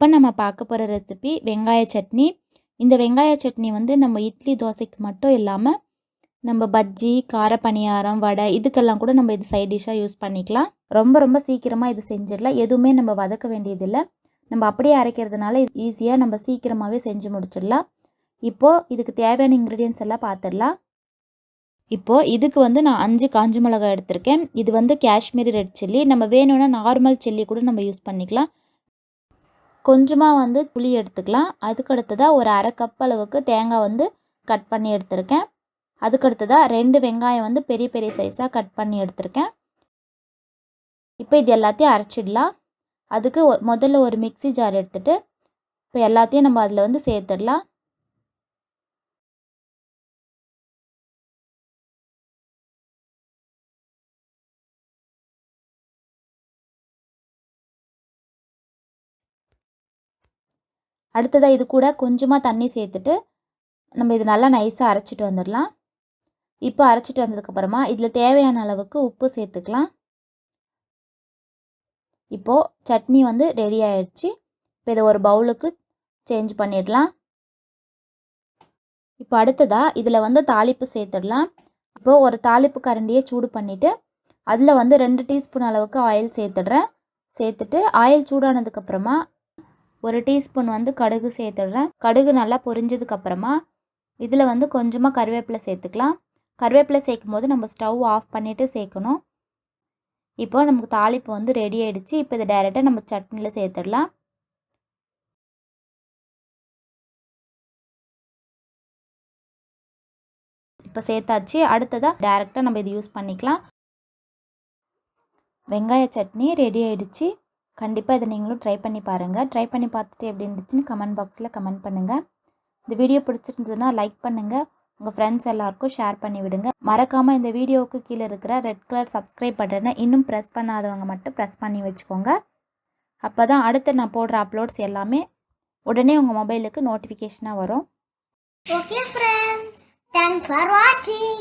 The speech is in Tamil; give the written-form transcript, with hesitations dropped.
இப்போ நம்ம பார்க்க போகிற ரெசிபி வெங்காய சட்னி. இந்த வெங்காய சட்னி வந்து நம்ம இட்லி தோசைக்கு மட்டும் இல்லாமல் நம்ம பஜ்ஜி, காரப்பனியாரம், வடை இதுக்கெல்லாம் கூட நம்ம இது சைட் டிஷ்ஷாக யூஸ் பண்ணிக்கலாம். ரொம்ப சீக்கிரமாக இது செஞ்சிடலாம். எதுவுமே நம்ம வதக்க வேண்டியதில்லை. நம்ம அப்படியே அரைக்கிறதுனால இது ஈஸியாக நம்ம சீக்கிரமாகவே செஞ்சு முடிச்சிடலாம். இப்போது இதுக்கு தேவையான இன்க்ரீடியன்ஸ் எல்லாம் பார்த்துடலாம். இப்போது இதுக்கு வந்து நான் 5 காஞ்ச மிளகாய் எடுத்திருக்கேன். இது வந்து காஷ்மீரி ரெட் சில்லி. நம்ம வேணும்னா நார்மல் சில்லி கூட நம்ம யூஸ் பண்ணிக்கலாம். கொஞ்சமாக வந்து புளி எடுத்துக்கலாம். அதுக்கு அடுத்ததாக ஒரு அரை கப் அளவுக்கு தேங்காய் வந்து கட் பண்ணி எடுத்திருக்கேன். அதுக்கு அடுத்ததாக 2 வெங்காயம் வந்து பெரிய சைஸாக கட் பண்ணி எடுத்திருக்கேன். இப்போ இது எல்லாத்தையும் அரைச்சிடலாம். அதுக்கு முதல்ல ஒரு மிக்ஸி ஜார் எடுத்துகிட்டு இப்போ எல்லாத்தையும் நம்ம அதில் வந்து சேர்த்துடலாம். அடுத்ததாக இது கூட கொஞ்சமாக தண்ணி சேர்த்துட்டு நம்ம இது நல்லா நைஸாக அரைச்சிட்டு வந்துடலாம். இப்போ அரைச்சிட்டு வந்ததுக்கப்புறமா இதில் தேவையான அளவுக்கு உப்பு சேர்த்துக்கலாம். இப்போது சட்னி வந்து ரெடி ஆயிடுச்சு. இப்போ இதை ஒரு பவுலுக்கு சேஞ்ச் பண்ணிடலாம். இப்போ அடுத்ததாக இதில் வந்து தாளிப்பு சேர்த்துடலாம். இப்போது ஒரு தாளிப்பு கரண்டியை சூடு பண்ணிவிட்டு அதில் வந்து 2 டீஸ்பூன் அளவுக்கு ஆயில் சேர்த்துடுறேன். சேர்த்துட்டு ஆயில் சூடானதுக்கப்புறமா 1 டீஸ்பூன் வந்து கடுகு சேர்த்துடுறேன். கடுகு நல்லா பொரிஞ்சதுக்கப்புறமா இதில் வந்து கொஞ்சமாக கருவேப்பிலை சேர்த்துக்கலாம். கருவேப்பிலை சேர்க்கும் போது நம்ம ஸ்டவ் ஆஃப் பண்ணிவிட்டு சேர்க்கணும். இப்போ நமக்கு தாளிப்பு வந்து ரெடி ஆகிடுச்சு. இப்போ இதை டைரெக்டாக நம்ம சட்னியில் சேர்த்துடலாம். இப்போ சேர்த்தாச்சு. அடுத்ததாக டைரெக்டாக நம்ம இது யூஸ் பண்ணிக்கலாம். வெங்காய சட்னி ரெடி ஆகிடுச்சு. கண்டிப்பாக இதை நீங்களும் ட்ரை பண்ணி பாருங்கள். ட்ரை பண்ணி பார்த்துட்டு எப்படி இருந்துச்சுன்னு கமெண்ட் பாக்ஸில் கமெண்ட் பண்ணுங்கள். இந்த வீடியோ பிடிச்சிருந்ததுன்னா லைக் பண்ணுங்கள். உங்கள் ஃப்ரெண்ட்ஸ் எல்லாருக்கும் ஷேர் பண்ணி விடுங்க. மறக்காமல் இந்த வீடியோவுக்கு கீழே இருக்கிற ரெட் கலர் சப்ஸ்கிரைப் பட்டனை இன்னும் ப்ரெஸ் பண்ணாதவங்க மட்டும் ப்ரெஸ் பண்ணி வச்சுக்கோங்க. அப்போ தான் அடுத்து நான் போடுற அப்லோட்ஸ் எல்லாமே உடனே உங்கள் மொபைலுக்கு நோட்டிஃபிகேஷனாக வரும். Okay friends, thanks for watching.